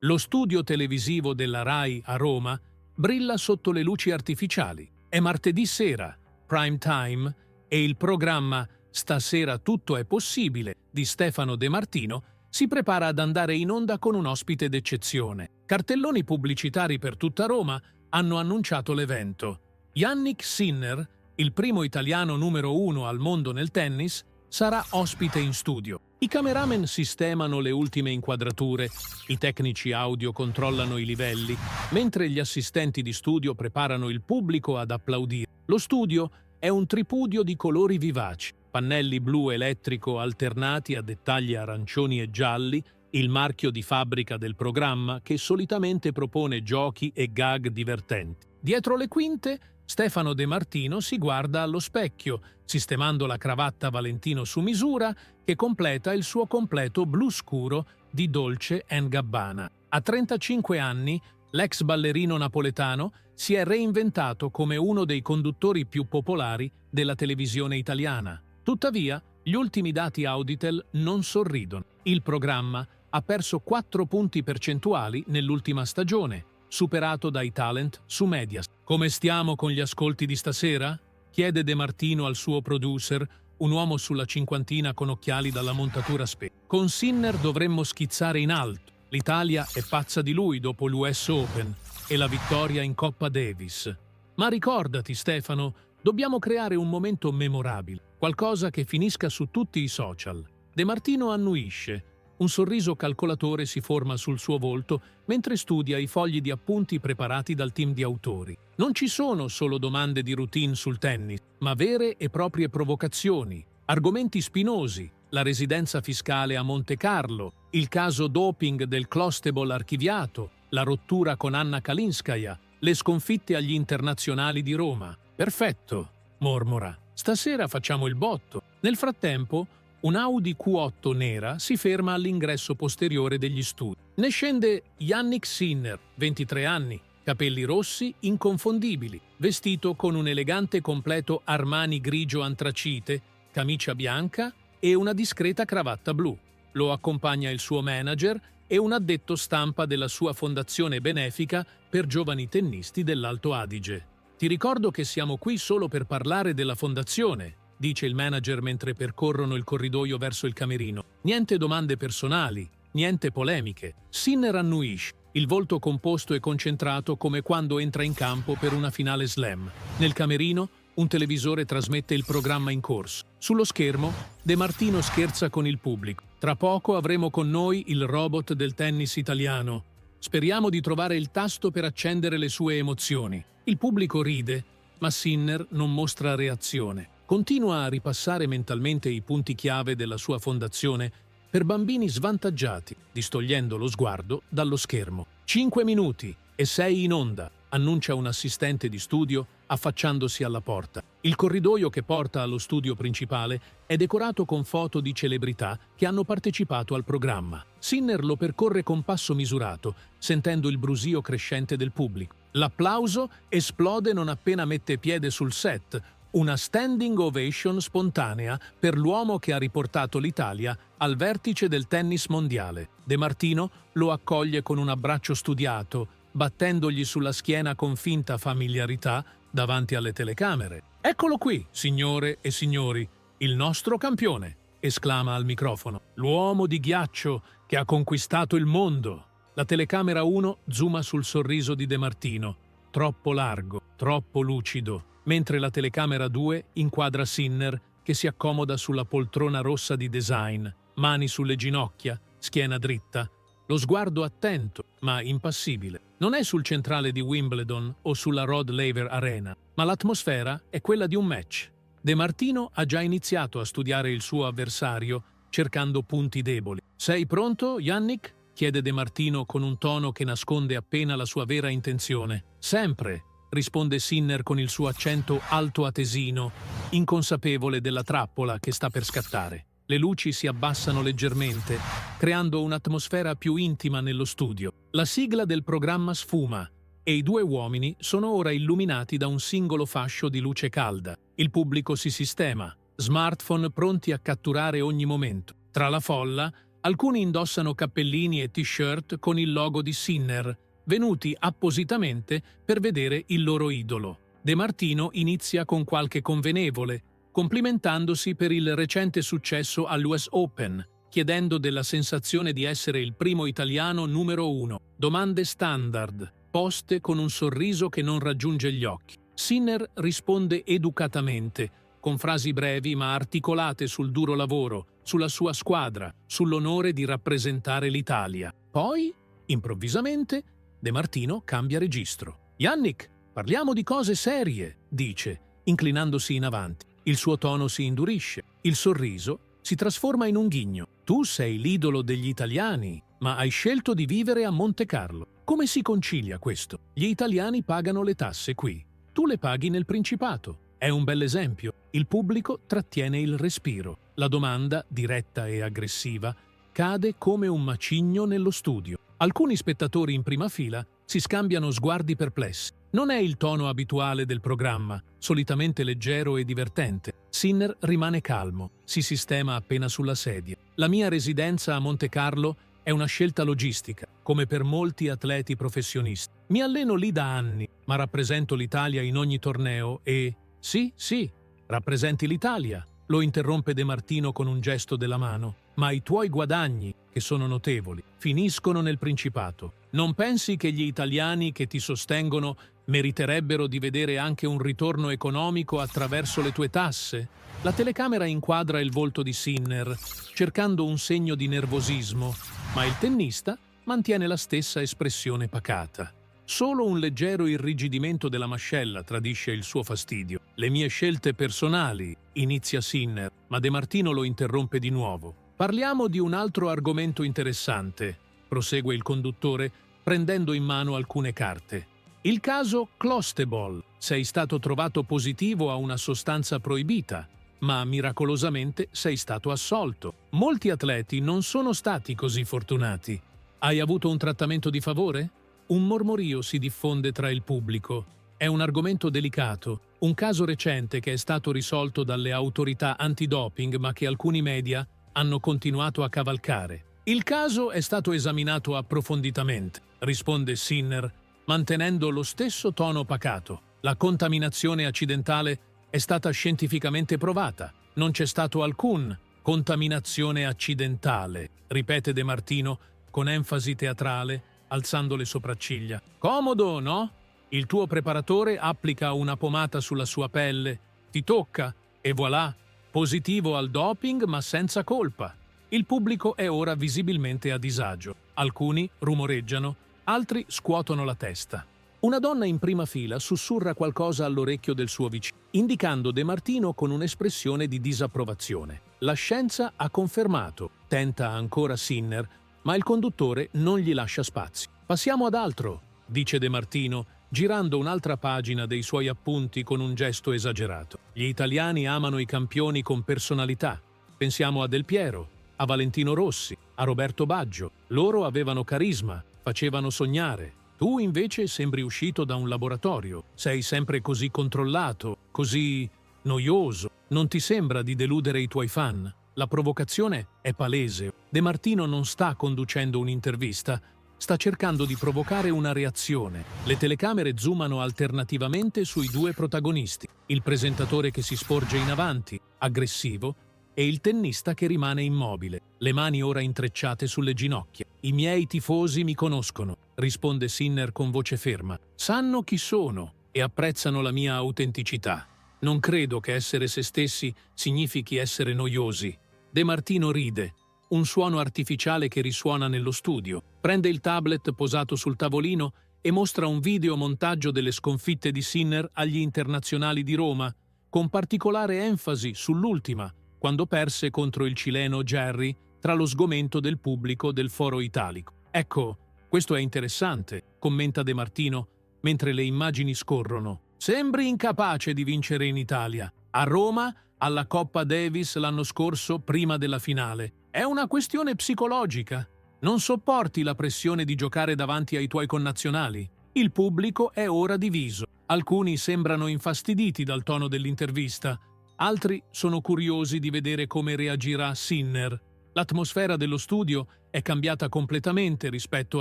Lo studio televisivo della RAI a Roma brilla sotto le luci artificiali. È martedì sera, prime time, e il programma Stasera tutto è possibile di Stefano De Martino si prepara ad andare in onda con un ospite d'eccezione. Cartelloni pubblicitari per tutta Roma hanno annunciato l'evento. Jannik Sinner, il primo italiano numero 1 al mondo nel tennis, sarà ospite in studio. I cameraman sistemano le ultime inquadrature, i tecnici audio controllano i livelli, mentre gli assistenti di studio preparano il pubblico ad applaudire. Lo studio è un tripudio di colori vivaci, pannelli blu elettrico alternati a dettagli arancioni e gialli, il marchio di fabbrica del programma che solitamente propone giochi e gag divertenti. Dietro le quinte, Stefano De Martino si guarda allo specchio, sistemando la cravatta Valentino su misura che completa il suo completo blu scuro di Dolce & Gabbana. A 35 anni, l'ex ballerino napoletano si è reinventato come uno dei conduttori più popolari della televisione italiana. Tuttavia, gli ultimi dati Auditel non sorridono. Il programma ha perso 4 punti percentuali nell'ultima stagione, superato dai talent su Mediaset. Come stiamo con gli ascolti di stasera? Chiede De Martino al suo producer, un uomo sulla cinquantina con occhiali dalla montatura spenta. Con Sinner dovremmo schizzare in alto. L'Italia è pazza di lui dopo l'US Open e la vittoria in Coppa Davis. Ma ricordati, Stefano, dobbiamo creare un momento memorabile, qualcosa che finisca su tutti i social. De Martino annuisce. Un sorriso calcolatore si forma sul suo volto mentre studia i fogli di appunti preparati dal team di autori. Non ci sono solo domande di routine sul tennis, ma vere e proprie provocazioni, argomenti spinosi, la residenza fiscale a Monte Carlo, il caso doping del Clostebol archiviato, la rottura con Anna Kalinskaya, le sconfitte agli internazionali di Roma. Perfetto, mormora. Stasera facciamo il botto. Nel frattempo, un Audi Q8 nera si ferma all'ingresso posteriore degli studi. Ne scende Jannik Sinner, 23 anni, capelli rossi inconfondibili, vestito con un elegante completo Armani grigio antracite, camicia bianca e una discreta cravatta blu. Lo accompagna il suo manager e un addetto stampa della sua fondazione benefica per giovani tennisti dell'Alto Adige. Ti ricordo che siamo qui solo per parlare della fondazione, dice il manager mentre percorrono il corridoio verso il camerino. Niente domande personali, niente polemiche. Sinner annuisce, il volto composto e concentrato come quando entra in campo per una finale slam. Nel camerino, un televisore trasmette il programma in corso. Sullo schermo, De Martino scherza con il pubblico. Tra poco avremo con noi il robot del tennis italiano. Speriamo di trovare il tasto per accendere le sue emozioni. Il pubblico ride, ma Sinner non mostra reazione. Continua a ripassare mentalmente i punti chiave della sua fondazione per bambini svantaggiati, distogliendo lo sguardo dallo schermo. 5 minuti e sei in onda, annuncia un assistente di studio affacciandosi alla porta. Il corridoio che porta allo studio principale è decorato con foto di celebrità che hanno partecipato al programma. Sinner lo percorre con passo misurato, sentendo il brusio crescente del pubblico. L'applauso esplode non appena mette piede sul set, una standing ovation spontanea per l'uomo che ha riportato l'Italia al vertice del tennis mondiale. De Martino lo accoglie con un abbraccio studiato, battendogli sulla schiena con finta familiarità davanti alle telecamere. «Eccolo qui, signore e signori, il nostro campione!» esclama al microfono. «L'uomo di ghiaccio che ha conquistato il mondo!» La telecamera 1 zooma sul sorriso di De Martino, troppo largo, troppo lucido, mentre la telecamera 2 inquadra Sinner che si accomoda sulla poltrona rossa di design, mani sulle ginocchia, schiena dritta, lo sguardo attento ma impassibile. Non è sul centrale di Wimbledon o sulla Rod Laver Arena, ma l'atmosfera è quella di un match. De Martino ha già iniziato a studiare il suo avversario, cercando punti deboli. «Sei pronto, Jannik?» chiede De Martino con un tono che nasconde appena la sua vera intenzione. «Sempre!» risponde Sinner con il suo accento altoatesino, inconsapevole della trappola che sta per scattare. Le luci si abbassano leggermente, creando un'atmosfera più intima nello studio. La sigla del programma sfuma e i due uomini sono ora illuminati da un singolo fascio di luce calda. Il pubblico si sistema, smartphone pronti a catturare ogni momento. Tra la folla Alcuni indossano cappellini e t-shirt con il logo di Sinner, venuti appositamente per vedere il loro idolo. De Martino inizia con qualche convenevole, complimentandosi per il recente successo all'US Open, chiedendo della sensazione di essere il primo italiano numero 1. Domande standard, poste con un sorriso che non raggiunge gli occhi. Sinner risponde educatamente, con frasi brevi ma articolate sul duro lavoro, sulla sua squadra, sull'onore di rappresentare l'Italia. Poi, improvvisamente, De Martino cambia registro. «Yannick, parliamo di cose serie», dice, inclinandosi in avanti. Il suo tono si indurisce, il sorriso si trasforma in un ghigno. «Tu sei l'idolo degli italiani, ma hai scelto di vivere a Montecarlo. Come si concilia questo? Gli italiani pagano le tasse qui. Tu le paghi nel Principato. È un bell'esempio. Il pubblico trattiene il respiro. La domanda, diretta e aggressiva, cade come un macigno nello studio. Alcuni spettatori in prima fila si scambiano sguardi perplessi. Non è il tono abituale del programma, solitamente leggero e divertente. Sinner rimane calmo, si sistema appena sulla sedia. La mia residenza a Montecarlo è una scelta logistica, come per molti atleti professionisti. Mi alleno lì da anni, ma rappresento l'Italia in ogni torneo e... Sì, rappresenti l'Italia, lo interrompe De Martino con un gesto della mano. Ma i tuoi guadagni, che sono notevoli, finiscono nel Principato. Non pensi che gli italiani che ti sostengono meriterebbero di vedere anche un ritorno economico attraverso le tue tasse? La telecamera inquadra il volto di Sinner, cercando un segno di nervosismo, ma il tennista mantiene la stessa espressione pacata. Solo un leggero irrigidimento della mascella tradisce il suo fastidio. «Le mie scelte personali», inizia Sinner, ma De Martino lo interrompe di nuovo. «Parliamo di un altro argomento interessante», prosegue il conduttore, prendendo in mano alcune carte. «Il caso Clostebol. Sei stato trovato positivo a una sostanza proibita, ma miracolosamente sei stato assolto. Molti atleti non sono stati così fortunati. Hai avuto un trattamento di favore?» Un mormorio si diffonde tra il pubblico. È un argomento delicato, un caso recente che è stato risolto dalle autorità antidoping ma che alcuni media hanno continuato a cavalcare. «Il caso è stato esaminato approfonditamente», risponde Sinner, mantenendo lo stesso tono pacato. «La contaminazione accidentale è stata scientificamente provata. Non c'è stato alcun contaminazione accidentale», ripete De Martino con enfasi teatrale, alzando le sopracciglia. «Comodo, no? Il tuo preparatore applica una pomata sulla sua pelle, ti tocca e voilà, positivo al doping ma senza colpa». Il pubblico è ora visibilmente a disagio. Alcuni rumoreggiano, altri scuotono la testa. Una donna in prima fila sussurra qualcosa all'orecchio del suo vicino, indicando De Martino con un'espressione di disapprovazione. La scienza ha confermato, tenta ancora Sinner, ma il conduttore non gli lascia spazio. «Passiamo ad altro», dice De Martino, girando un'altra pagina dei suoi appunti con un gesto esagerato. «Gli italiani amano i campioni con personalità. Pensiamo a Del Piero, a Valentino Rossi, a Roberto Baggio. Loro avevano carisma, facevano sognare. Tu invece sembri uscito da un laboratorio. Sei sempre così controllato, così noioso. Non ti sembra di deludere i tuoi fan?» La provocazione è palese. De Martino non sta conducendo un'intervista, sta cercando di provocare una reazione. Le telecamere zoomano alternativamente sui due protagonisti, il presentatore che si sporge in avanti, aggressivo, e il tennista che rimane immobile, le mani ora intrecciate sulle ginocchia. «I miei tifosi mi conoscono», risponde Sinner con voce ferma. «Sanno chi sono e apprezzano la mia autenticità. Non credo che essere se stessi significhi essere noiosi». De Martino ride, un suono artificiale che risuona nello studio. Prende il tablet posato sul tavolino e mostra un videomontaggio delle sconfitte di Sinner agli internazionali di Roma, con particolare enfasi sull'ultima, quando perse contro il cileno Jerry tra lo sgomento del pubblico del Foro Italico. «Ecco, questo è interessante», commenta De Martino, mentre le immagini scorrono. «Sembri incapace di vincere in Italia. A Roma, alla Coppa Davis l'anno scorso, prima della finale. È una questione psicologica. Non sopporti la pressione di giocare davanti ai tuoi connazionali. Il pubblico è ora diviso. Alcuni sembrano infastiditi dal tono dell'intervista, altri sono curiosi di vedere come reagirà Sinner. L'atmosfera dello studio è cambiata completamente rispetto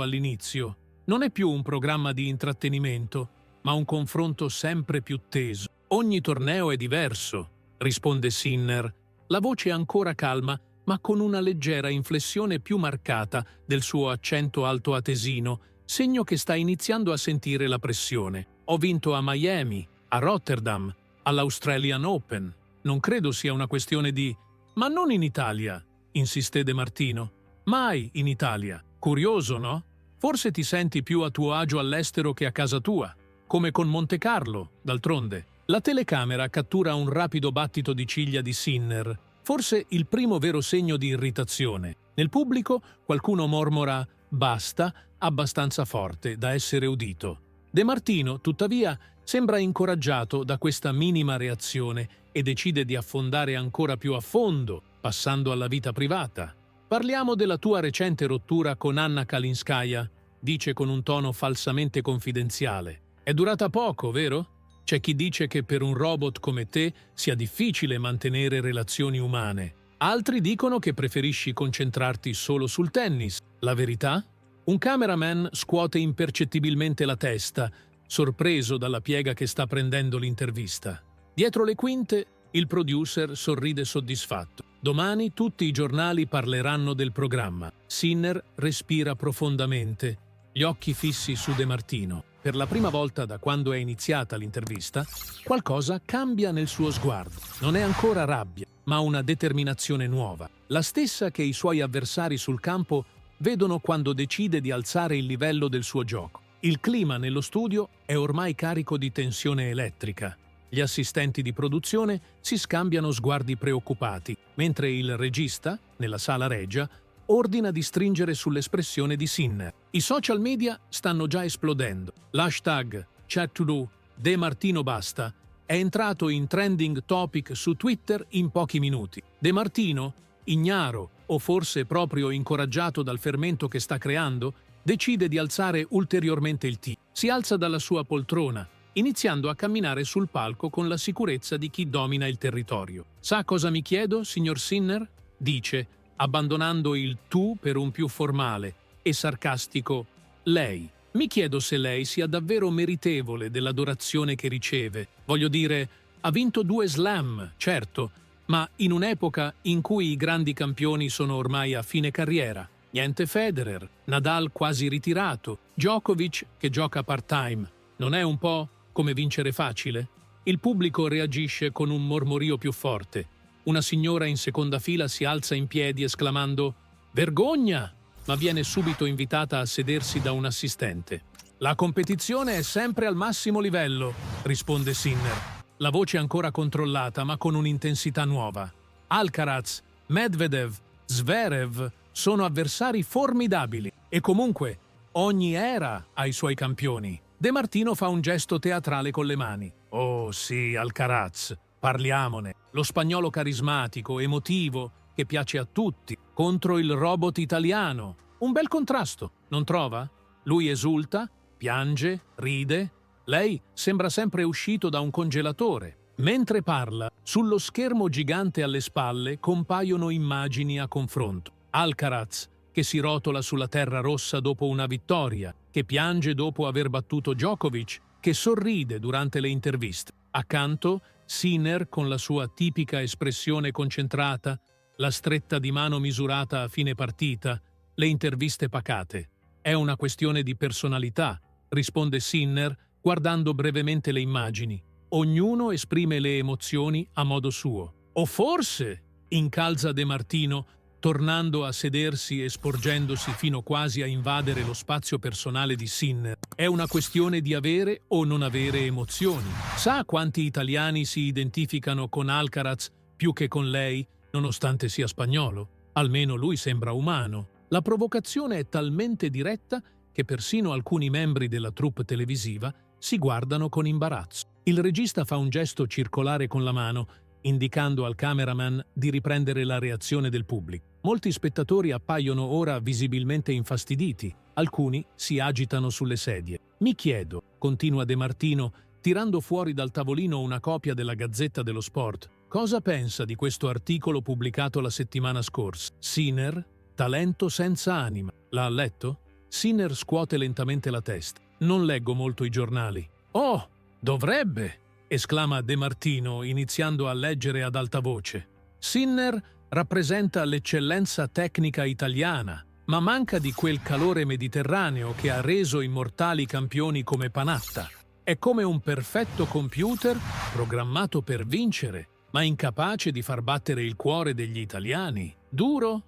all'inizio. Non è più un programma di intrattenimento, ma un confronto sempre più teso. Ogni torneo è diverso, risponde Sinner, la voce ancora calma, ma con una leggera inflessione più marcata del suo accento altoatesino, segno che sta iniziando a sentire la pressione. Ho vinto a Miami, a Rotterdam, all'Australian Open. Non credo sia una questione di... Ma non in Italia, insiste De Martino. Mai in Italia. Curioso, no? Forse ti senti più a tuo agio all'estero che a casa tua, come con Monte Carlo, d'altronde. La telecamera cattura un rapido battito di ciglia di Sinner, forse il primo vero segno di irritazione. Nel pubblico qualcuno mormora «basta», abbastanza forte da essere udito. De Martino, tuttavia, sembra incoraggiato da questa minima reazione e decide di affondare ancora più a fondo, passando alla vita privata. «Parliamo della tua recente rottura con Anna Kalinskaya», dice con un tono falsamente confidenziale. «È durata poco, vero? C'è chi dice che per un robot come te sia difficile mantenere relazioni umane. Altri dicono che preferisci concentrarti solo sul tennis. La verità?» Un cameraman scuote impercettibilmente la testa, sorpreso dalla piega che sta prendendo l'intervista. Dietro le quinte, il producer sorride soddisfatto. Domani tutti i giornali parleranno del programma. Sinner respira profondamente, gli occhi fissi su De Martino. Per la prima volta da quando è iniziata l'intervista, qualcosa cambia nel suo sguardo. Non è ancora rabbia, ma una determinazione nuova, la stessa che i suoi avversari sul campo vedono quando decide di alzare il livello del suo gioco. Il clima nello studio è ormai carico di tensione elettrica. Gli assistenti di produzione si scambiano sguardi preoccupati, mentre il regista, nella sala regia, ordina di stringere sull'espressione di Sinner. I social media stanno già esplodendo. L'hashtag #ChatToDo De Martino Basta è entrato in trending topic su Twitter in pochi minuti. De Martino, ignaro o forse proprio incoraggiato dal fermento che sta creando, decide di alzare ulteriormente il T. Si alza dalla sua poltrona, iniziando a camminare sul palco con la sicurezza di chi domina il territorio. «Sa cosa mi chiedo, signor Sinner?» dice, abbandonando il tu per un più formale e sarcastico «lei». Mi chiedo se lei sia davvero meritevole dell'adorazione che riceve. Voglio dire, ha vinto 2 slam, certo, ma in un'epoca in cui i grandi campioni sono ormai a fine carriera. Niente Federer, Nadal quasi ritirato, Djokovic che gioca part-time. Non è un po' come vincere facile? Il pubblico reagisce con un mormorio più forte. Una signora in seconda fila si alza in piedi esclamando «Vergogna!», ma viene subito invitata a sedersi da un assistente. «La competizione è sempre al massimo livello», risponde Sinner. La voce ancora controllata, ma con un'intensità nuova. Alcaraz, Medvedev, Zverev sono avversari formidabili. E comunque, ogni era ha i suoi campioni. De Martino fa un gesto teatrale con le mani. «Oh sì, Alcaraz, parliamone. Lo spagnolo carismatico, emotivo, che piace a tutti, contro il robot italiano. Un bel contrasto, non trova? Lui esulta, piange, ride. Lei sembra sempre uscito da un congelatore. Mentre parla, sullo schermo gigante alle spalle compaiono immagini a confronto. Alcaraz, che si rotola sulla terra rossa dopo una vittoria, che piange dopo aver battuto Djokovic, che sorride durante le interviste. Accanto, Sinner con la sua tipica espressione concentrata, la stretta di mano misurata a fine partita, le interviste pacate. «È una questione di personalità», risponde Sinner, guardando brevemente le immagini. «Ognuno esprime le emozioni a modo suo». «O forse», incalza De Martino, tornando a sedersi e sporgendosi fino quasi a invadere lo spazio personale di Sinner, «è una questione di avere o non avere emozioni. Sa quanti italiani si identificano con Alcaraz più che con lei, nonostante sia spagnolo? Almeno lui sembra umano». La provocazione è talmente diretta che persino alcuni membri della troupe televisiva si guardano con imbarazzo. Il regista fa un gesto circolare con la mano, indicando al cameraman di riprendere la reazione del pubblico. Molti spettatori appaiono ora visibilmente infastiditi, alcuni si agitano sulle sedie. «Mi chiedo», continua De Martino, tirando fuori dal tavolino una copia della Gazzetta dello Sport, Cosa pensa di questo articolo pubblicato la settimana scorsa? Sinner, talento senza anima. L'ha letto? Sinner scuote lentamente la testa. Non leggo molto i giornali. Oh, dovrebbe! Esclama De Martino iniziando a leggere ad alta voce. Sinner rappresenta l'eccellenza tecnica italiana, ma manca di quel calore mediterraneo che ha reso immortali campioni come Panatta. È come un perfetto computer programmato per vincere, ma incapace di far battere il cuore degli italiani. Duro?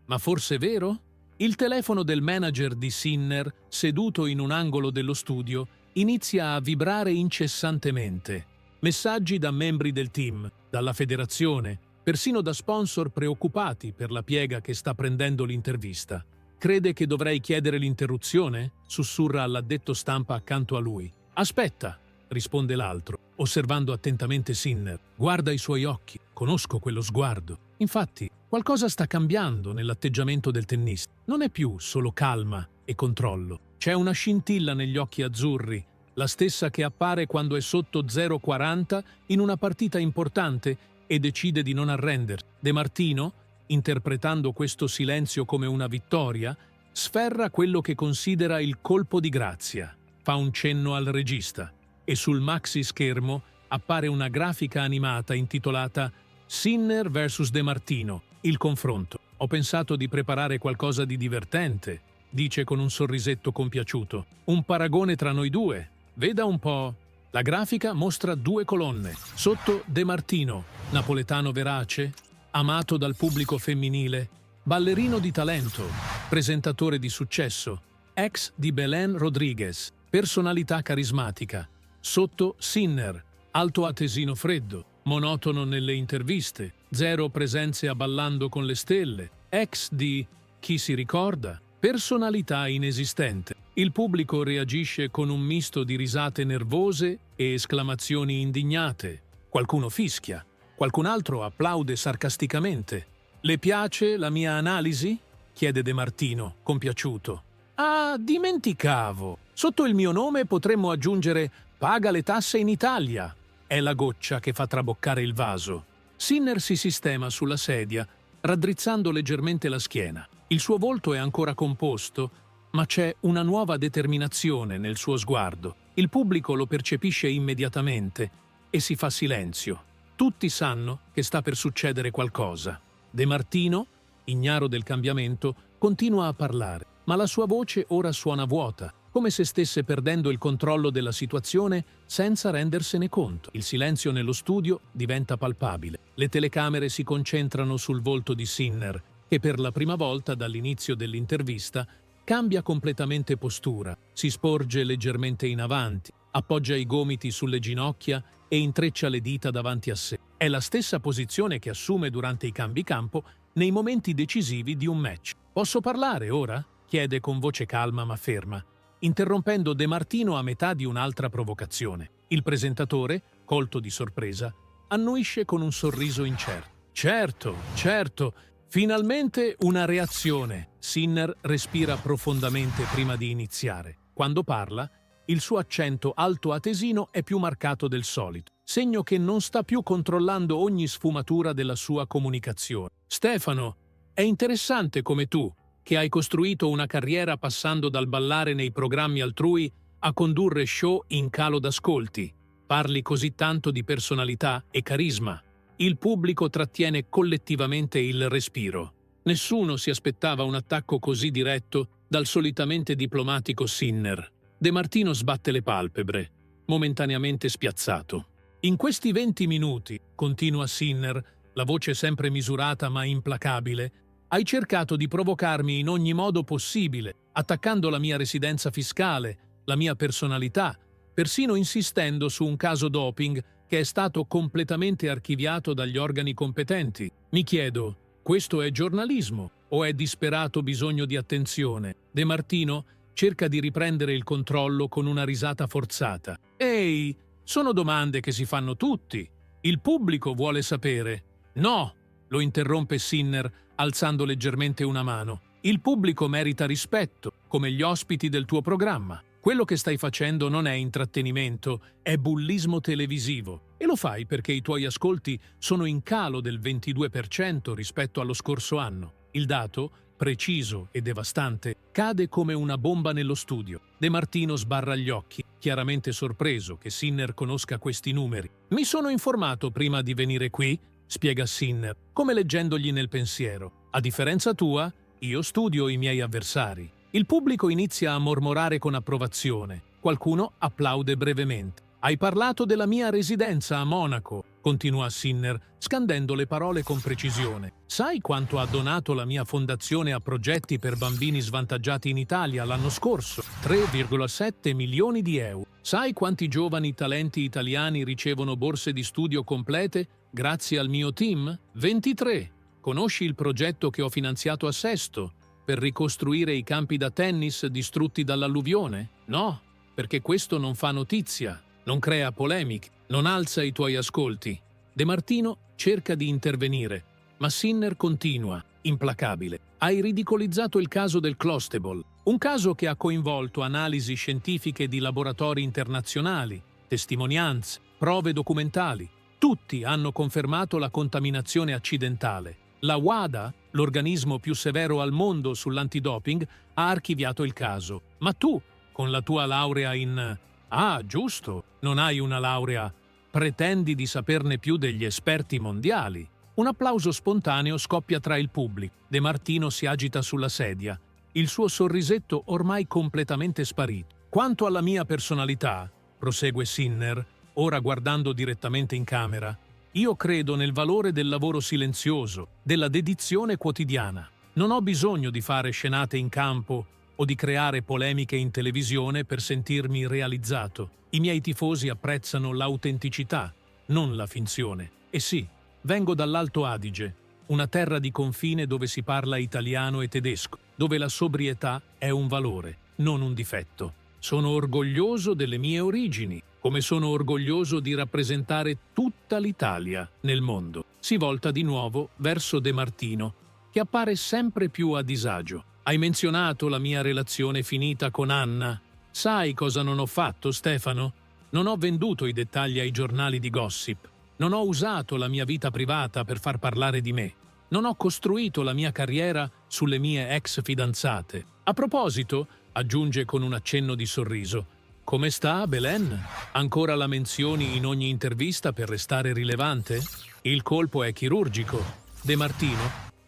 Ma forse vero? Il telefono del manager di Sinner, seduto in un angolo dello studio, inizia a vibrare incessantemente. Messaggi da membri del team, dalla federazione, persino da sponsor preoccupati per la piega che sta prendendo l'intervista. Crede che dovrei chiedere l'interruzione? Sussurra all'addetto stampa accanto a lui. Aspetta, risponde l'altro, osservando attentamente Sinner. Guarda i suoi occhi, conosco quello sguardo. Infatti, qualcosa sta cambiando nell'atteggiamento del tennista. Non è più solo calma e controllo. C'è una scintilla negli occhi azzurri, la stessa che appare quando è sotto 0,40 in una partita importante e decide di non arrendersi. De Martino, interpretando questo silenzio come una vittoria, sferra quello che considera il colpo di grazia. Fa un cenno al regista e sul maxi schermo appare una grafica animata intitolata Sinner vs De Martino, il confronto. Ho pensato di preparare qualcosa di divertente, dice con un sorrisetto compiaciuto. Un paragone tra noi due. Veda un po'. La grafica mostra 2 colonne. Sotto De Martino, napoletano verace, amato dal pubblico femminile, ballerino di talento, presentatore di successo, ex di Belén Rodríguez, personalità carismatica. Sotto Sinner, altoatesino freddo, monotono nelle interviste, 0 presenze a Ballando con le stelle, ex di Chi si ricorda, personalità inesistente. Il pubblico reagisce con un misto di risate nervose e esclamazioni indignate. Qualcuno fischia, qualcun altro applaude sarcasticamente. Le piace la mia analisi? Chiede De Martino, compiaciuto. Ah, dimenticavo! Sotto il mio nome potremmo aggiungere «Paga le tasse in Italia». È la goccia che fa traboccare il vaso. Sinner si sistema sulla sedia, raddrizzando leggermente la schiena. Il suo volto è ancora composto, ma c'è una nuova determinazione nel suo sguardo. Il pubblico lo percepisce immediatamente e si fa silenzio. Tutti sanno che sta per succedere qualcosa. De Martino, ignaro del cambiamento, continua a parlare, ma la sua voce ora suona vuota, come se stesse perdendo il controllo della situazione senza rendersene conto. Il silenzio nello studio diventa palpabile. Le telecamere si concentrano sul volto di Sinner, che per la prima volta dall'inizio dell'intervista cambia completamente postura, si sporge leggermente in avanti, appoggia i gomiti sulle ginocchia e intreccia le dita davanti a sé. È la stessa posizione che assume durante i cambi campo nei momenti decisivi di un match. «Posso parlare ora?» chiede con voce calma ma ferma, interrompendo De Martino a metà di un'altra provocazione. Il presentatore, colto di sorpresa, annuisce con un sorriso incerto. «Certo, certo, finalmente una reazione!» Sinner respira profondamente prima di iniziare. Quando parla, il suo accento altoatesino è più marcato del solito, segno che non sta più controllando ogni sfumatura della sua comunicazione. «Stefano, è interessante come tu, che hai costruito una carriera passando dal ballare nei programmi altrui a condurre show in calo d'ascolti. Parli così tanto di personalità e carisma. Il pubblico trattiene collettivamente il respiro. Nessuno si aspettava un attacco così diretto dal solitamente diplomatico Sinner». De Martino sbatte le palpebre, momentaneamente spiazzato. «In questi 20 minuti», continua Sinner, la voce sempre misurata ma implacabile, «hai cercato di provocarmi in ogni modo possibile, attaccando la mia residenza fiscale, la mia personalità, persino insistendo su un caso doping che è stato completamente archiviato dagli organi competenti. Mi chiedo, questo è giornalismo o è disperato bisogno di attenzione?» De Martino cerca di riprendere il controllo con una risata forzata. «Ehi, sono domande che si fanno tutti. Il pubblico vuole sapere». «No», lo interrompe Sinner alzando leggermente una mano. «Il pubblico merita rispetto, come gli ospiti del tuo programma. Quello che stai facendo non è intrattenimento, è bullismo televisivo. E lo fai perché i tuoi ascolti sono in calo del 22% rispetto allo scorso anno. Il dato, preciso e devastante, cade come una bomba nello studio. De Martino sbarra gli occhi, chiaramente sorpreso che Sinner conosca questi numeri. Mi sono informato prima di venire qui, spiega Sinner, come leggendogli nel pensiero. A differenza tua, io studio i miei avversari. Il pubblico inizia a mormorare con approvazione. Qualcuno applaude brevemente. Hai parlato della mia residenza a Monaco, continua Sinner, scandendo le parole con precisione. Sai quanto ha donato la mia fondazione a progetti per bambini svantaggiati in Italia l'anno scorso? 3,7 milioni di euro. Sai quanti giovani talenti italiani ricevono borse di studio complete grazie al mio team? 23. Conosci il progetto che ho finanziato a Sesto per ricostruire i campi da tennis distrutti dall'alluvione? No, perché questo non fa notizia, non crea polemiche, non alza i tuoi ascolti. De Martino cerca di intervenire, ma Sinner continua, implacabile. Hai ridicolizzato il caso del Clostebol, un caso che ha coinvolto analisi scientifiche di laboratori internazionali, testimonianze, prove documentali. Tutti hanno confermato la contaminazione accidentale. La WADA, l'organismo più severo al mondo sull'antidoping, ha archiviato il caso. Ma tu, con la tua laurea in... Ah, giusto, non hai una laurea. Pretendi di saperne più degli esperti mondiali. Un applauso spontaneo scoppia tra il pubblico. De Martino si agita sulla sedia. Il suo sorrisetto ormai completamente sparito. Quanto alla mia personalità, prosegue Sinner, ora guardando direttamente in camera, io credo nel valore del lavoro silenzioso, della dedizione quotidiana. Non ho bisogno di fare scenate in campo o di creare polemiche in televisione per sentirmi realizzato. I miei tifosi apprezzano l'autenticità, non la finzione. E sì, vengo dall'Alto Adige, una terra di confine dove si parla italiano e tedesco, dove la sobrietà è un valore, non un difetto. Sono orgoglioso delle mie origini, come sono orgoglioso di rappresentare tutta l'Italia nel mondo. Si volta di nuovo verso De Martino, che appare sempre più a disagio. Hai menzionato la mia relazione finita con Anna. Sai cosa non ho fatto, Stefano? Non ho venduto i dettagli ai giornali di gossip. Non ho usato la mia vita privata per far parlare di me. Non ho costruito la mia carriera sulle mie ex fidanzate. A proposito, aggiunge con un accenno di sorriso, come sta, Belen? Ancora la menzioni in ogni intervista per restare rilevante? Il colpo è chirurgico. De Martino,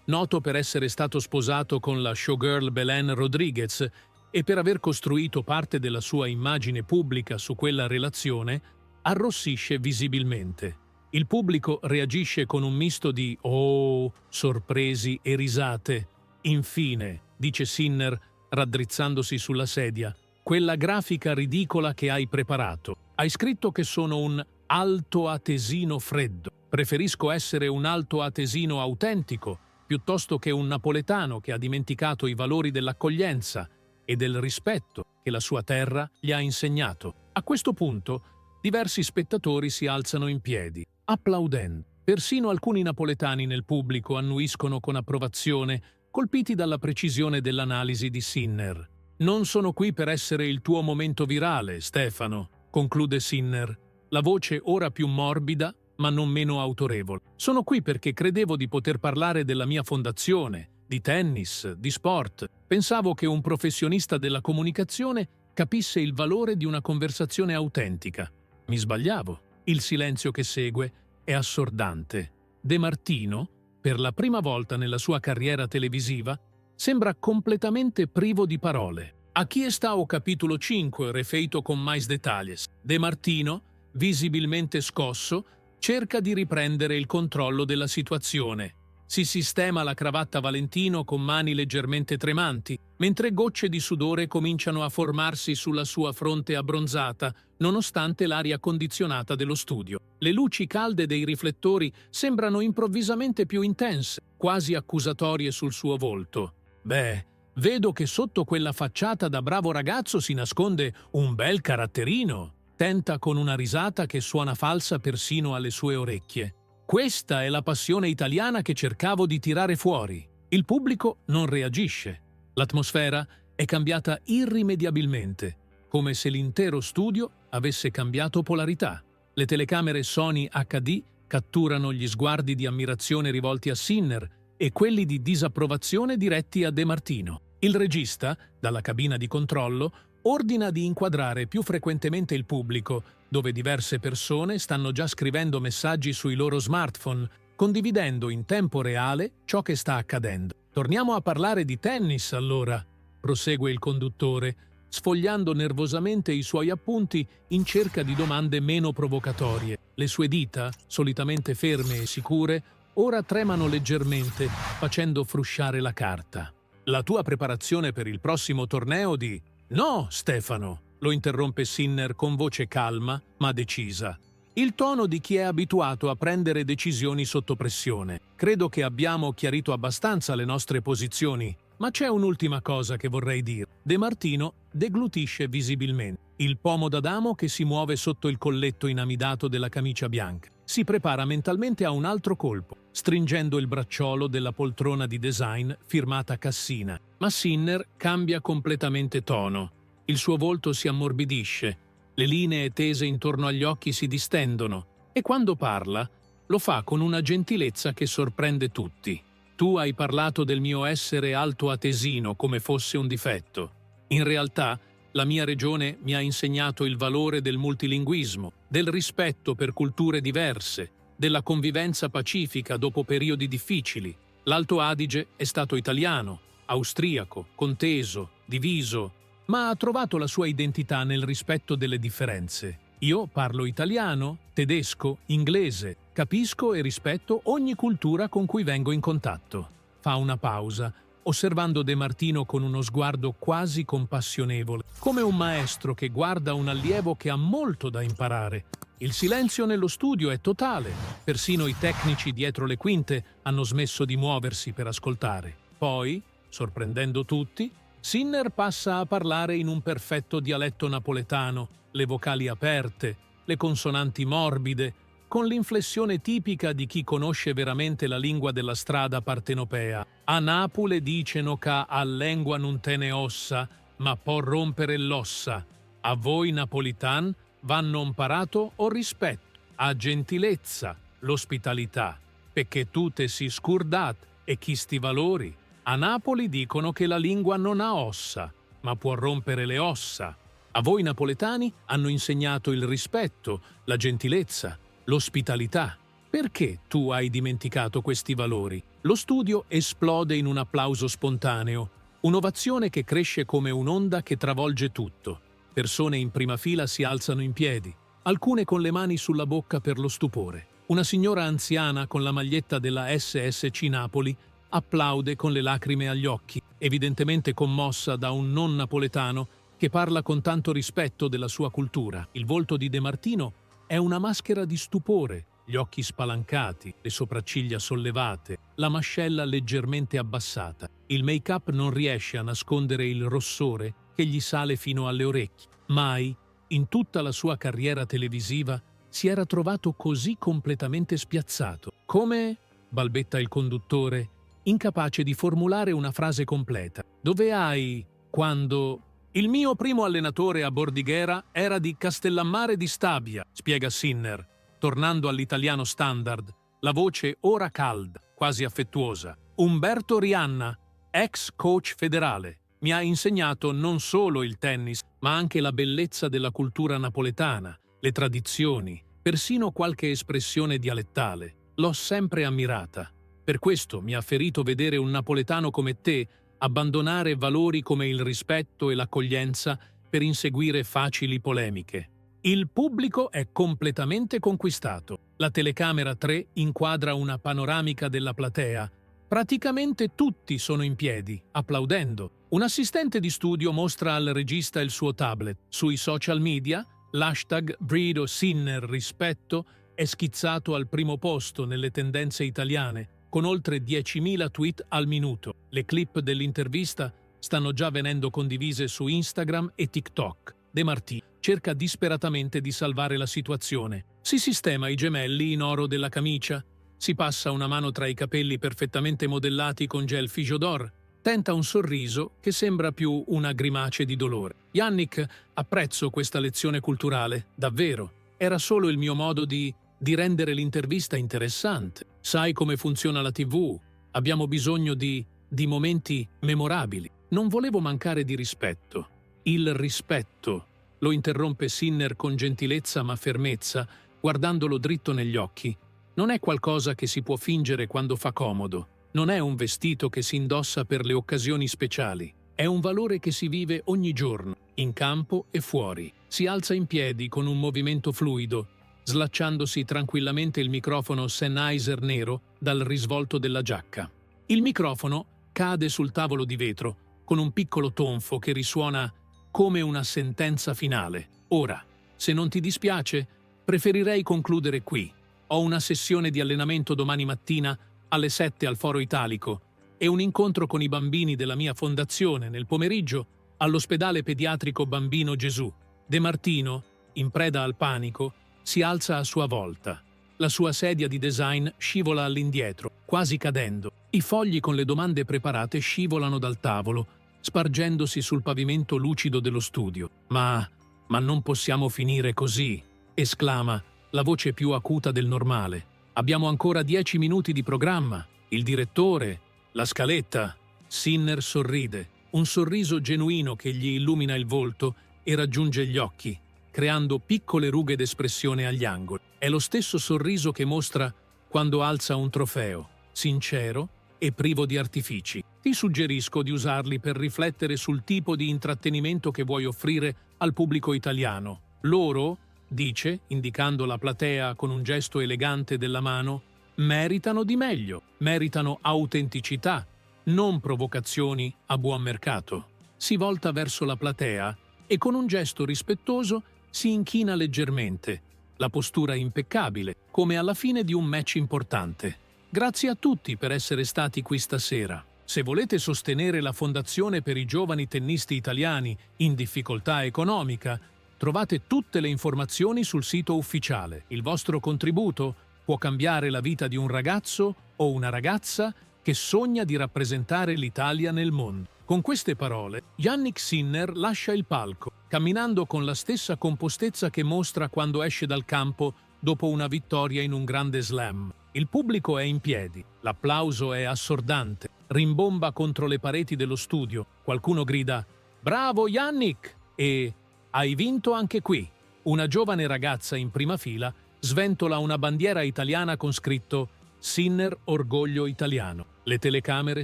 noto per essere stato sposato con la showgirl Belen Rodriguez e per aver costruito parte della sua immagine pubblica su quella relazione, arrossisce visibilmente. Il pubblico reagisce con un misto di «oh», sorpresi e risate. Infine, dice Sinner, raddrizzandosi sulla sedia, quella grafica ridicola che hai preparato. Hai scritto che sono un altoatesino freddo. Preferisco essere un altoatesino autentico, piuttosto che un napoletano che ha dimenticato i valori dell'accoglienza e del rispetto che la sua terra gli ha insegnato. A questo punto, diversi spettatori si alzano in piedi, applaudendo. Persino alcuni napoletani nel pubblico annuiscono con approvazione, colpiti dalla precisione dell'analisi di Sinner. Non sono qui per essere il tuo momento virale, Stefano, conclude Sinner, la voce ora più morbida ma non meno autorevole. Sono qui perché credevo di poter parlare della mia fondazione, di tennis, di sport. Pensavo che un professionista della comunicazione capisse il valore di una conversazione autentica. Mi sbagliavo. Il silenzio che segue è assordante. De Martino, per la prima volta nella sua carriera televisiva, sembra completamente privo di parole. Aquí está o capítulo 5, refeito con mais detalles. De Martino, visibilmente scosso, cerca di riprendere il controllo della situazione. Si sistema la cravatta Valentino con mani leggermente tremanti, mentre gocce di sudore cominciano a formarsi sulla sua fronte abbronzata, nonostante l'aria condizionata dello studio. Le luci calde dei riflettori sembrano improvvisamente più intense, quasi accusatorie sul suo volto. Beh, vedo che sotto quella facciata da bravo ragazzo si nasconde un bel caratterino. Tenta con una risata che suona falsa persino alle sue orecchie. Questa è la passione italiana che cercavo di tirare fuori. Il pubblico non reagisce. L'atmosfera è cambiata irrimediabilmente. come se l'intero studio avesse cambiato polarità. Le telecamere Sony HD catturano gli sguardi di ammirazione rivolti a Sinner e quelli di disapprovazione diretti a De Martino. Il regista, dalla cabina di controllo, ordina di inquadrare più frequentemente il pubblico, dove diverse persone stanno già scrivendo messaggi sui loro smartphone, condividendo in tempo reale ciò che sta accadendo. «Torniamo a parlare di tennis, allora», prosegue il conduttore, sfogliando nervosamente i suoi appunti in cerca di domande meno provocatorie. Le sue dita, solitamente ferme e sicure, ora tremano leggermente, facendo frusciare la carta. «La tua preparazione per il prossimo torneo di...» «No, Stefano», lo interrompe Sinner con voce calma ma decisa. Il tono di chi è abituato a prendere decisioni sotto pressione. «Credo che abbiamo chiarito abbastanza le nostre posizioni, ma c'è un'ultima cosa che vorrei dire». De Martino deglutisce visibilmente. Il pomo d'Adamo che si muove sotto il colletto inamidato della camicia bianca. Si prepara mentalmente a un altro colpo, stringendo il bracciolo della poltrona di design firmata Cassina. Ma Sinner cambia completamente tono. Il suo volto si ammorbidisce, le linee tese intorno agli occhi si distendono e quando parla lo fa con una gentilezza che sorprende tutti. «Tu hai parlato del mio essere altoatesino come fosse un difetto. In realtà, la mia regione mi ha insegnato il valore del multilinguismo, del rispetto per culture diverse, della convivenza pacifica dopo periodi difficili. L'Alto Adige è stato italiano, austriaco, conteso, diviso, ma ha trovato la sua identità nel rispetto delle differenze. Io parlo italiano, tedesco, inglese, capisco e rispetto ogni cultura con cui vengo in contatto». Fa una pausa, osservando De Martino con uno sguardo quasi compassionevole, come un maestro che guarda un allievo che ha molto da imparare. Il silenzio nello studio è totale, persino i tecnici dietro le quinte hanno smesso di muoversi per ascoltare. Poi, sorprendendo tutti, Sinner passa a parlare in un perfetto dialetto napoletano, le vocali aperte, le consonanti morbide, con l'inflessione tipica di chi conosce veramente la lingua della strada partenopea. «A Napoli dicono che a lingua non tene ossa, ma può rompere l'ossa. A voi napolitan vanno imparato o rispetto, a gentilezza, l'ospitalità, perché tutte si scurdat e chi sti valori. A Napoli dicono che la lingua non ha ossa, ma può rompere le ossa. A voi napoletani hanno insegnato il rispetto, la gentilezza, l'ospitalità. Perché tu hai dimenticato questi valori?» Lo studio esplode in un applauso spontaneo, un'ovazione che cresce come un'onda che travolge tutto. Persone in prima fila si alzano in piedi, alcune con le mani sulla bocca per lo stupore. Una signora anziana con la maglietta della SSC Napoli applaude con le lacrime agli occhi, evidentemente commossa da un non napoletano che parla con tanto rispetto della sua cultura. Il volto di De Martino è una maschera di stupore, gli occhi spalancati, le sopracciglia sollevate, la mascella leggermente abbassata. Il make-up non riesce a nascondere il rossore che gli sale fino alle orecchie. Mai, in tutta la sua carriera televisiva, si era trovato così completamente spiazzato. «Come?» balbetta il conduttore, incapace di formulare una frase completa. «Dove hai... quando...» «Il mio primo allenatore a Bordighera era di Castellammare di Stabia», spiega Sinner, tornando all'italiano standard, la voce ora calda, quasi affettuosa. «Umberto Rianna, ex coach federale, mi ha insegnato non solo il tennis, ma anche la bellezza della cultura napoletana, le tradizioni, persino qualche espressione dialettale. L'ho sempre ammirata. Per questo mi ha ferito vedere un napoletano come te abbandonare valori come il rispetto e l'accoglienza per inseguire facili polemiche. Il pubblico è completamente conquistato. La telecamera 3 inquadra una panoramica della platea. Praticamente tutti sono in piedi, applaudendo. Un assistente di studio mostra al regista il suo tablet. Sui social media, l'hashtag Brido Sinner Rispetto è schizzato al primo posto nelle tendenze italiane, con oltre 10.000 tweet al minuto. Le clip dell'intervista stanno già venendo condivise su Instagram e TikTok. De Martino cerca disperatamente di salvare la situazione. Si sistema i gemelli in oro della camicia, si passa una mano tra i capelli perfettamente modellati con gel Fijodor Tenta un sorriso che sembra più una grimace di dolore. Yannick, apprezzo questa lezione culturale, davvero. Era solo il mio modo di rendere l'intervista interessante. Sai come funziona la TV? Abbiamo bisogno di momenti memorabili. Non volevo mancare di rispetto. Il rispetto, lo interrompe Sinner con gentilezza ma fermezza, guardandolo dritto negli occhi. Non è qualcosa che si può fingere quando fa comodo. Non è un vestito che si indossa per le occasioni speciali. È un valore che si vive ogni giorno, in campo e fuori. Si alza in piedi con un movimento fluido, slacciandosi tranquillamente il microfono Sennheiser nero dal risvolto della giacca. Il microfono cade sul tavolo di vetro, con un piccolo tonfo che risuona come una sentenza finale. Ora, se non ti dispiace, preferirei concludere qui. Ho una sessione di allenamento domani mattina alle 7 al Foro Italico e un incontro con i bambini della mia fondazione nel pomeriggio all'ospedale pediatrico Bambino Gesù. De Martino, in preda al panico, si alza a sua volta. La sua sedia di design scivola all'indietro, quasi cadendo. I fogli con le domande preparate scivolano dal tavolo, spargendosi sul pavimento lucido dello studio. Ma non possiamo finire così, esclama, la voce più acuta del normale. Abbiamo ancora 10 minuti di programma. Il direttore, la scaletta. Sinner sorride, un sorriso genuino che gli illumina il volto e raggiunge gli occhi, creando piccole rughe d'espressione agli angoli. È lo stesso sorriso che mostra quando alza un trofeo, sincero e privo di artifici. Ti suggerisco di usarli per riflettere sul tipo di intrattenimento che vuoi offrire al pubblico italiano. Loro, dice, indicando la platea con un gesto elegante della mano, meritano di meglio, meritano autenticità, non provocazioni a buon mercato. Si volta verso la platea e con un gesto rispettoso si inchina leggermente, la postura impeccabile, come alla fine di un match importante. Grazie a tutti per essere stati qui stasera. Se volete sostenere la Fondazione per i giovani tennisti italiani in difficoltà economica, trovate tutte le informazioni sul sito ufficiale. Il vostro contributo può cambiare la vita di un ragazzo o una ragazza che sogna di rappresentare l'Italia nel mondo. Con queste parole, Yannick Sinner lascia il palco, camminando con la stessa compostezza che mostra quando esce dal campo dopo una vittoria in un grande slam. Il pubblico è in piedi, l'applauso è assordante, rimbomba contro le pareti dello studio. Qualcuno grida «Bravo Yannick!» e «Hai vinto anche qui!». Una giovane ragazza in prima fila sventola una bandiera italiana con scritto «Sinner Orgoglio Italiano». Le telecamere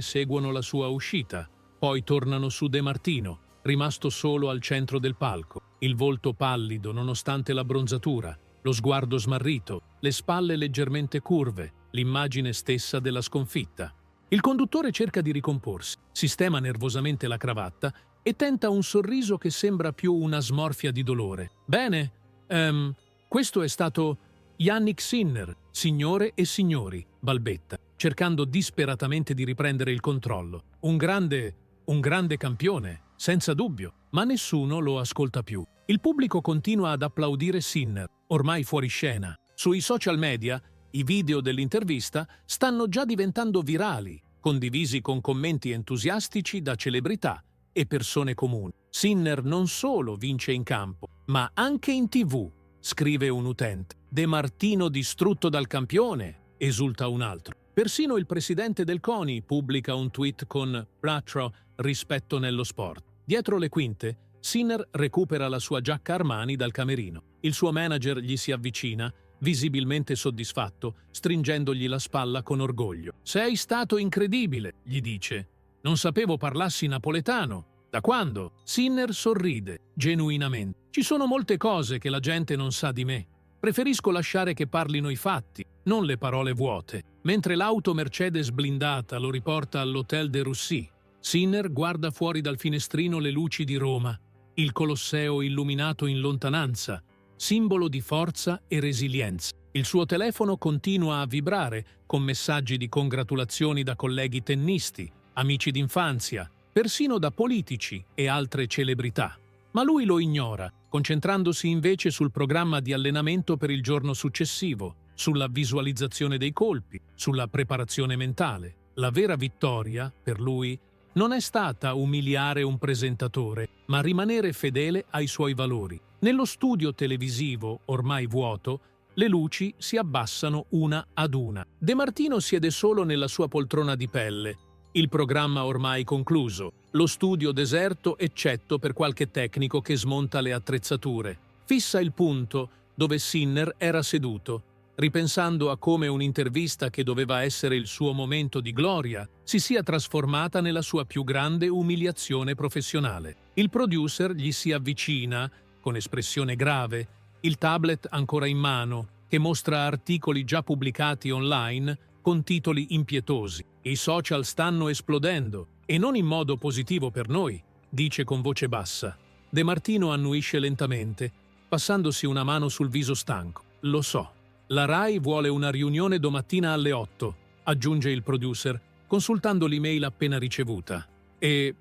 seguono la sua uscita, poi tornano su De Martino, rimasto solo al centro del palco, il volto pallido nonostante la bronzatura, lo sguardo smarrito, le spalle leggermente curve, l'immagine stessa della sconfitta. Il conduttore cerca di ricomporsi, sistema nervosamente la cravatta e tenta un sorriso che sembra più una smorfia di dolore. «Bene, questo è stato Yannick Sinner, signore e signori», balbetta, cercando disperatamente di riprendere il controllo. Un grande campione, senza dubbio, ma nessuno lo ascolta più. Il pubblico continua ad applaudire Sinner, ormai fuori scena. Sui social media, i video dell'intervista stanno già diventando virali, condivisi con commenti entusiastici da celebrità e persone comuni. Sinner non solo vince in campo, ma anche in TV, scrive un utente. De Martino distrutto dal campione, esulta un altro. Persino il presidente del CONI pubblica un tweet con «Ratro, rispetto nello sport». Dietro le quinte, Sinner recupera la sua giacca Armani dal camerino. Il suo manager gli si avvicina, visibilmente soddisfatto, stringendogli la spalla con orgoglio. «Sei stato incredibile», gli dice. «Non sapevo parlassi napoletano. Da quando?» Sinner sorride, genuinamente. «Ci sono molte cose che la gente non sa di me. Preferisco lasciare che parlino i fatti, non le parole vuote». Mentre l'auto Mercedes blindata lo riporta all'Hotel de Russy, Sinner guarda fuori dal finestrino le luci di Roma, il Colosseo illuminato in lontananza, simbolo di forza e resilienza. Il suo telefono continua a vibrare con messaggi di congratulazioni da colleghi tennisti, amici d'infanzia, persino da politici e altre celebrità. Ma lui lo ignora, concentrandosi invece sul programma di allenamento per il giorno successivo, sulla visualizzazione dei colpi, sulla preparazione mentale. La vera vittoria, per lui, non è stata umiliare un presentatore, ma rimanere fedele ai suoi valori. Nello studio televisivo, ormai vuoto, le luci si abbassano una ad una. De Martino siede solo nella sua poltrona di pelle. Il programma ormai concluso, lo studio deserto eccetto per qualche tecnico che smonta le attrezzature. Fissa il punto dove Sinner era seduto, ripensando a come un'intervista che doveva essere il suo momento di gloria si sia trasformata nella sua più grande umiliazione professionale. Il producer gli si avvicina, con espressione grave, il tablet ancora in mano, che mostra articoli già pubblicati online con titoli impietosi. I social stanno esplodendo, e non in modo positivo per noi, dice con voce bassa. De Martino annuisce lentamente, passandosi una mano sul viso stanco. Lo so. La Rai vuole una riunione domattina alle 8, aggiunge il producer, consultando l'email appena ricevuta. E,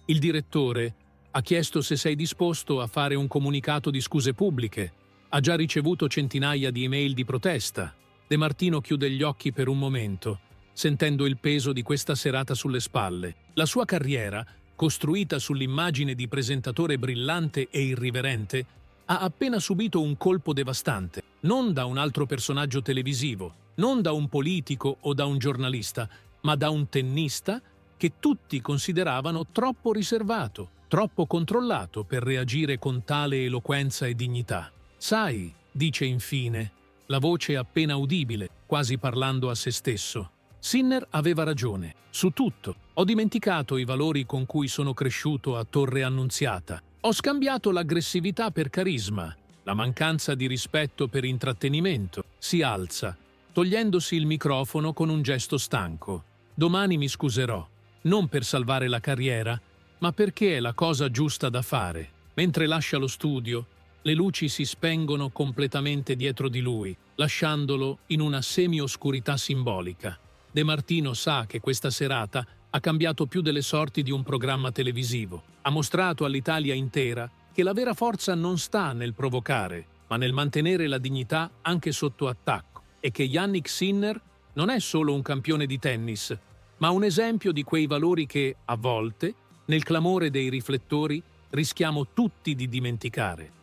il direttore ha chiesto se sei disposto a fare un comunicato di scuse pubbliche. Ha già ricevuto centinaia di email di protesta. De Martino chiude gli occhi per un momento, sentendo il peso di questa serata sulle spalle. La sua carriera, costruita sull'immagine di presentatore brillante e irriverente, ha appena subito un colpo devastante, non da un altro personaggio televisivo, non da un politico o da un giornalista, ma da un tennista che tutti consideravano troppo riservato, troppo controllato per reagire con tale eloquenza e dignità. Sai, dice infine, la voce appena udibile, quasi parlando a se stesso. Sinner aveva ragione, su tutto. Ho dimenticato i valori con cui sono cresciuto a Torre Annunziata. Ho scambiato l'aggressività per carisma, la mancanza di rispetto per intrattenimento. Si alza, togliendosi il microfono con un gesto stanco. Domani mi scuserò, non per salvare la carriera, ma perché è la cosa giusta da fare. Mentre lascia lo studio, le luci si spengono completamente dietro di lui, lasciandolo in una semi-oscurità simbolica. De Martino sa che questa serata ha cambiato più delle sorti di un programma televisivo. Ha mostrato all'Italia intera che la vera forza non sta nel provocare, ma nel mantenere la dignità anche sotto attacco, e che Jannik Sinner non è solo un campione di tennis, ma un esempio di quei valori che, a volte, nel clamore dei riflettori, rischiamo tutti di dimenticare.